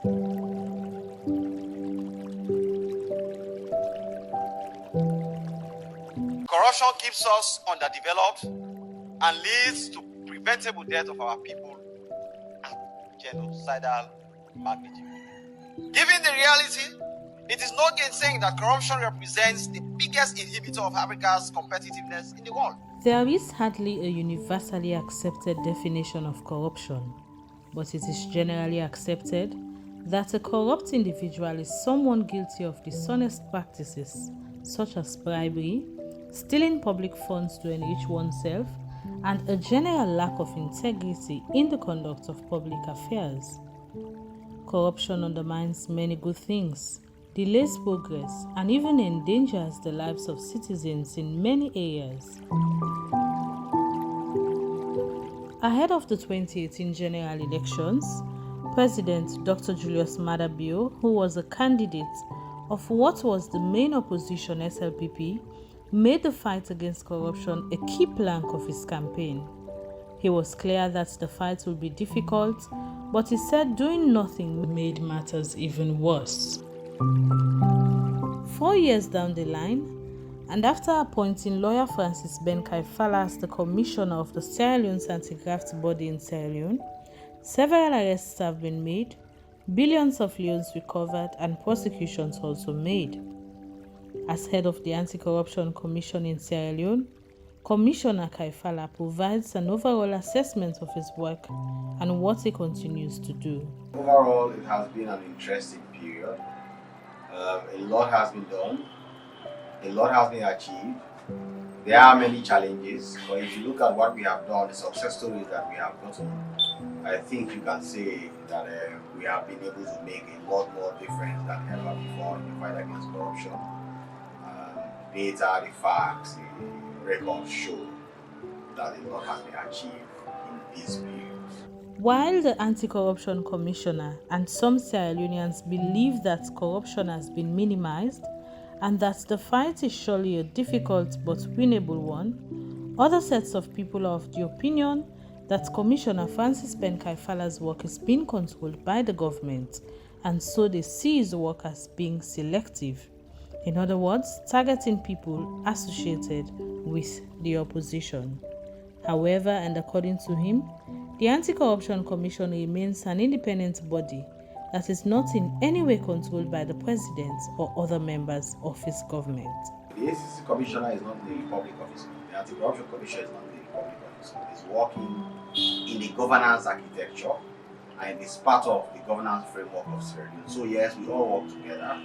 Corruption keeps us underdeveloped and leads to preventable death of our people at genocidal magnitude. Given the reality, it is no gainsaying that corruption represents the biggest inhibitor of Africa's competitiveness in the world. There is hardly a universally accepted definition of corruption, but it is generally accepted that a corrupt individual is someone guilty of dishonest practices such as bribery, stealing public funds to enrich oneself, and a general lack of integrity in the conduct of public affairs. Corruption undermines many good things, delays progress, and even endangers the lives of citizens in many areas. Ahead of the 2018 general elections, President Dr. Julius Maada Bio, who was a candidate of what was the main opposition SLPP, made the fight against corruption a key plank of his campaign. He was clear that the fight would be difficult, but he said doing nothing made matters even worse. 4 years down the line, and after appointing lawyer Francis Ben Kaifala as the commissioner of the Sierra Leone's anti-graft body in Sierra Leone, several arrests have been made, billions of leones recovered, and prosecutions also made. As head of the Anti-Corruption Commission in Sierra Leone, Commissioner Kaifala provides an overall assessment of his work and what he continues to do. Overall, it has been an interesting period. A lot has been done. A lot has been achieved. There are many challenges, but if you look at what we have done, the success stories that we have gotten, I think you can say that we have been able to make a lot more difference than ever before in the fight against corruption. Data, the facts, the records show that a lot has been achieved in this period. While the Anti-Corruption Commissioner and some Sierra Leoneans believe that corruption has been minimized and that the fight is surely a difficult but winnable one, other sets of people are of the opinion that Commissioner Francis Ben Kaifala's work is being controlled by the government, and so they see his work as being selective. In other words, targeting people associated with the opposition. However, and according to him, the Anti-Corruption Commission remains an independent body that is not in any way controlled by the president or other members of his government. The ACC Commissioner is not the public officer. The Anti-Corruption Commission is not the public officer. It's working in the governance architecture and it's part of the governance framework of Sierra Leone. So yes, we all work together.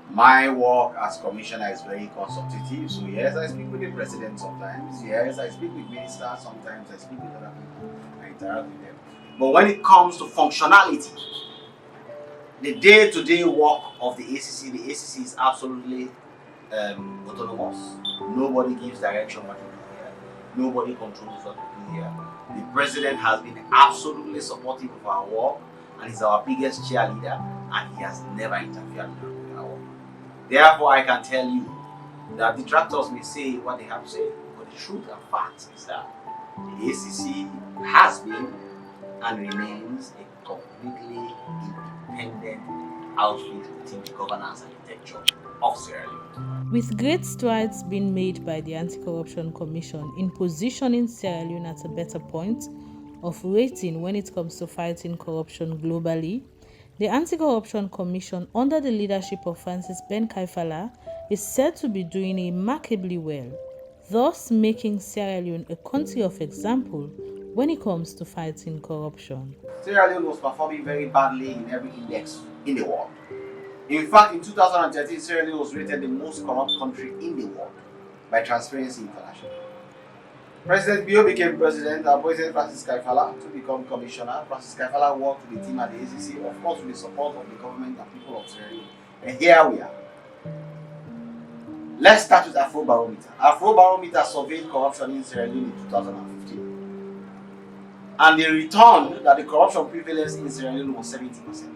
My work as commissioner is very consultative. So yes, I speak with the president sometimes. Yes, I speak with ministers sometimes. I speak with other people. I interact with them. But when it comes to functionality, the day-to-day work of the ACC is absolutely autonomous. Nobody gives direction what to do here. Nobody controls what to do here. The president has been absolutely supportive of our work and is our biggest cheerleader, and he has never interfered with our work. Therefore, I can tell you that detractors may say what they have to say, but the truth and fact is that the ACC has been and remains a completely independent outfit within the governance architecture of Sierra Leone. With great strides being made by the Anti-Corruption Commission in positioning Sierra Leone at a better point of rating when it comes to fighting corruption globally, the Anti-Corruption Commission, under the leadership of Francis Ben Kaifala, is said to be doing remarkably well, thus making Sierra Leone a country of example when it comes to fighting corruption. Sierra Leone was performing very badly in every index in the world. In fact, in 2013, Sierra Leone was rated the most corrupt country in the world by Transparency International. President Bio became president, appointed Francis Kaifala to become commissioner. Francis Kaifala worked with the team at the ACC, of course with the support of the government and people of Sierra Leone. And here we are. Let's start with Afrobarometer. Afrobarometer surveyed corruption in Sierra Leone in 2015. And they returned that the corruption prevalence in Sierra Leone was 70%.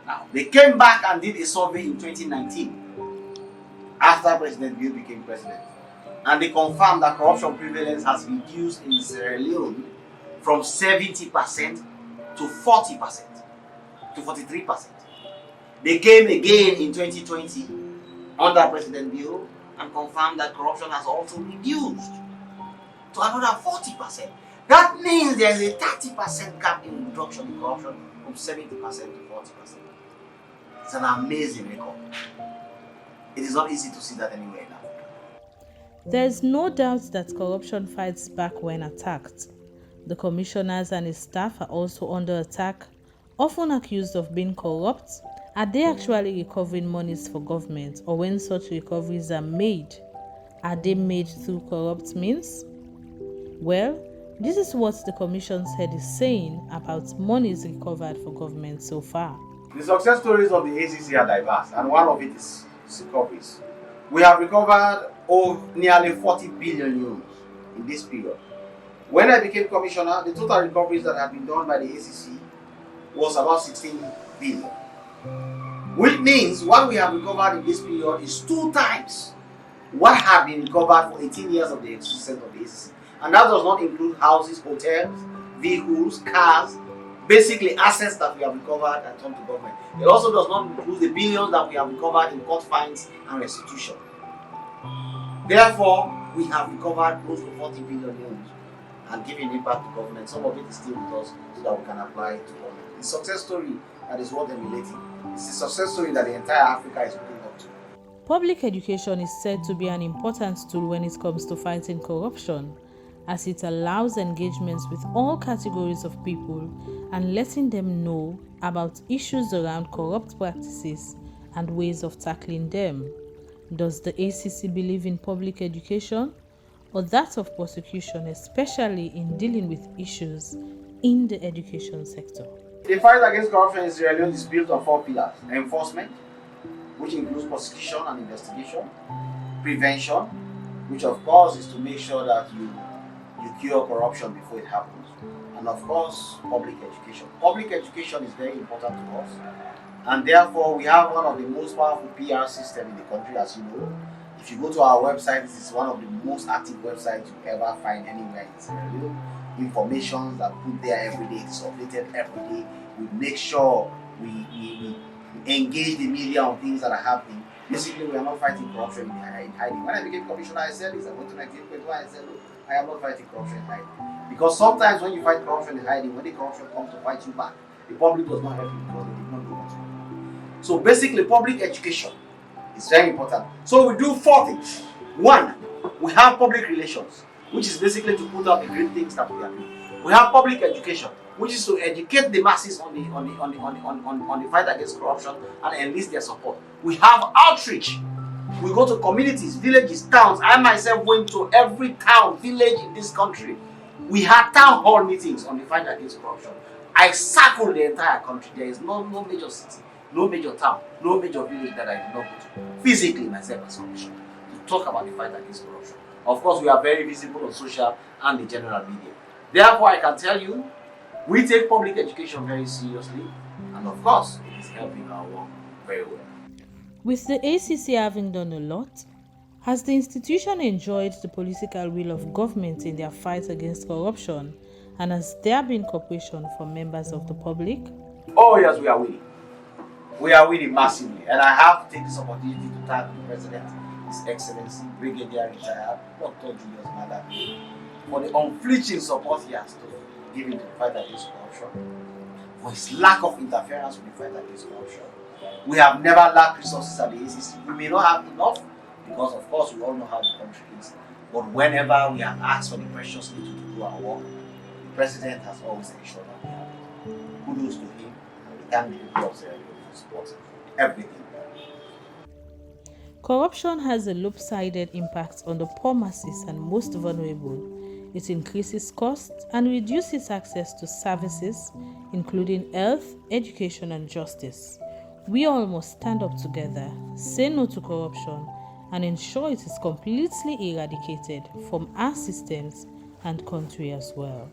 Now, they came back and did a survey in 2019 after President Bio became president. And they confirmed that corruption prevalence has reduced in Sierra Leone from 70% to 40%. to 43%. They came again in 2020 under President Bill and confirmed that corruption has also reduced to another 40%. That means there is a 30% gap in reduction in corruption from 70% to 40%. It's an amazing record. It is not easy to see that anywhere in Africa. There is no doubt that corruption fights back when attacked. The commissioners and his staff are also under attack, often accused of being corrupt. Are they actually recovering monies for government, or when such recoveries are made, are they made through corrupt means? Well, this is what the Commission's head is saying about monies recovered for government so far. The success stories of the ACC are diverse, and one of it is recoveries. We have recovered nearly 40 billion euros in this period. When I became commissioner, the total recoveries that had been done by the ACC was about 16 billion. Which means what we have recovered in this period is 2 times what had been recovered for 18 years of the existence of the ACC. And that does not include houses, hotels, vehicles, cars, basically assets that we have recovered and turned to government. It also does not include the billions that we have recovered in court fines and restitution. Therefore, we have recovered close to 40 billion euros and given it back to government. Some of it is still with us so that we can apply it to government. The success story that is what emulating. It's the success story that the entire Africa is looking up to. Public education is said to be an important tool when it comes to fighting corruption, as it allows engagements with all categories of people and letting them know about issues around corrupt practices and ways of tackling them. Does the ACC believe in public education or that of prosecution, especially in dealing with issues in the education sector? The fight against corruption in Sierra Leone is built on 4 pillars: enforcement, which includes prosecution and investigation; prevention, which of course is to make sure that you cure corruption before it happens; and of course, public education. Public education is very important to us, and therefore we have one of the most powerful PR systems in the country, as you know. If you go to our website, this is one of the most active websites you ever find anywhere in Sierra Leone. Information that put there every day, it's updated every day. We make sure we engage the media on things that are happening. Basically, we are not fighting corruption in hiding. When I became commissioner, I said this. I went to 1921, I said, look, I am not fighting corruption in hiding. Because sometimes when you fight corruption in hiding, when the corruption comes to fight you back, the public does not help you because they did not know what to do. So basically, public education is very important. So we do 4 things. 1, we have public relations, which is basically to put out the great things that we are doing. We have public education, which is to educate the masses on the fight against corruption and enlist their support. We have outreach. We go to communities, villages, towns. I myself went to every town, village in this country. We had town hall meetings on the fight against corruption. I circled the entire country. There is no major city, no major town, no major village that I did not go to physically myself as commissioner to talk about the fight against corruption. Of course, we are very visible on social and the general media. Therefore, I can tell you, we take public education very seriously, and of course, it is helping our work very well. With the ACC having done a lot, has the institution enjoyed the political will of government in their fight against corruption, and has there been cooperation from members of the public? Oh yes, we are winning. We are winning massively, and I have to take this opportunity to thank the President, His Excellency, Brigadier Retired Dr. Julius Maada, for the unflinching support he has given to the fight against corruption, for his lack of interference with the fight against corruption. We have never lacked resources at the ACC. We may not have enough, because of course we all know how the country is. But whenever we have asked for the precious little to do our work, the President has always ensured that we have it. Kudos to him, and we thank the people of Sierra Leone for support everything. Corruption has a lopsided impact on the poor masses and most vulnerable. It increases costs and reduces access to services, including health, education, and justice. We all must stand up together, say no to corruption, and ensure it is completely eradicated from our systems and country as well.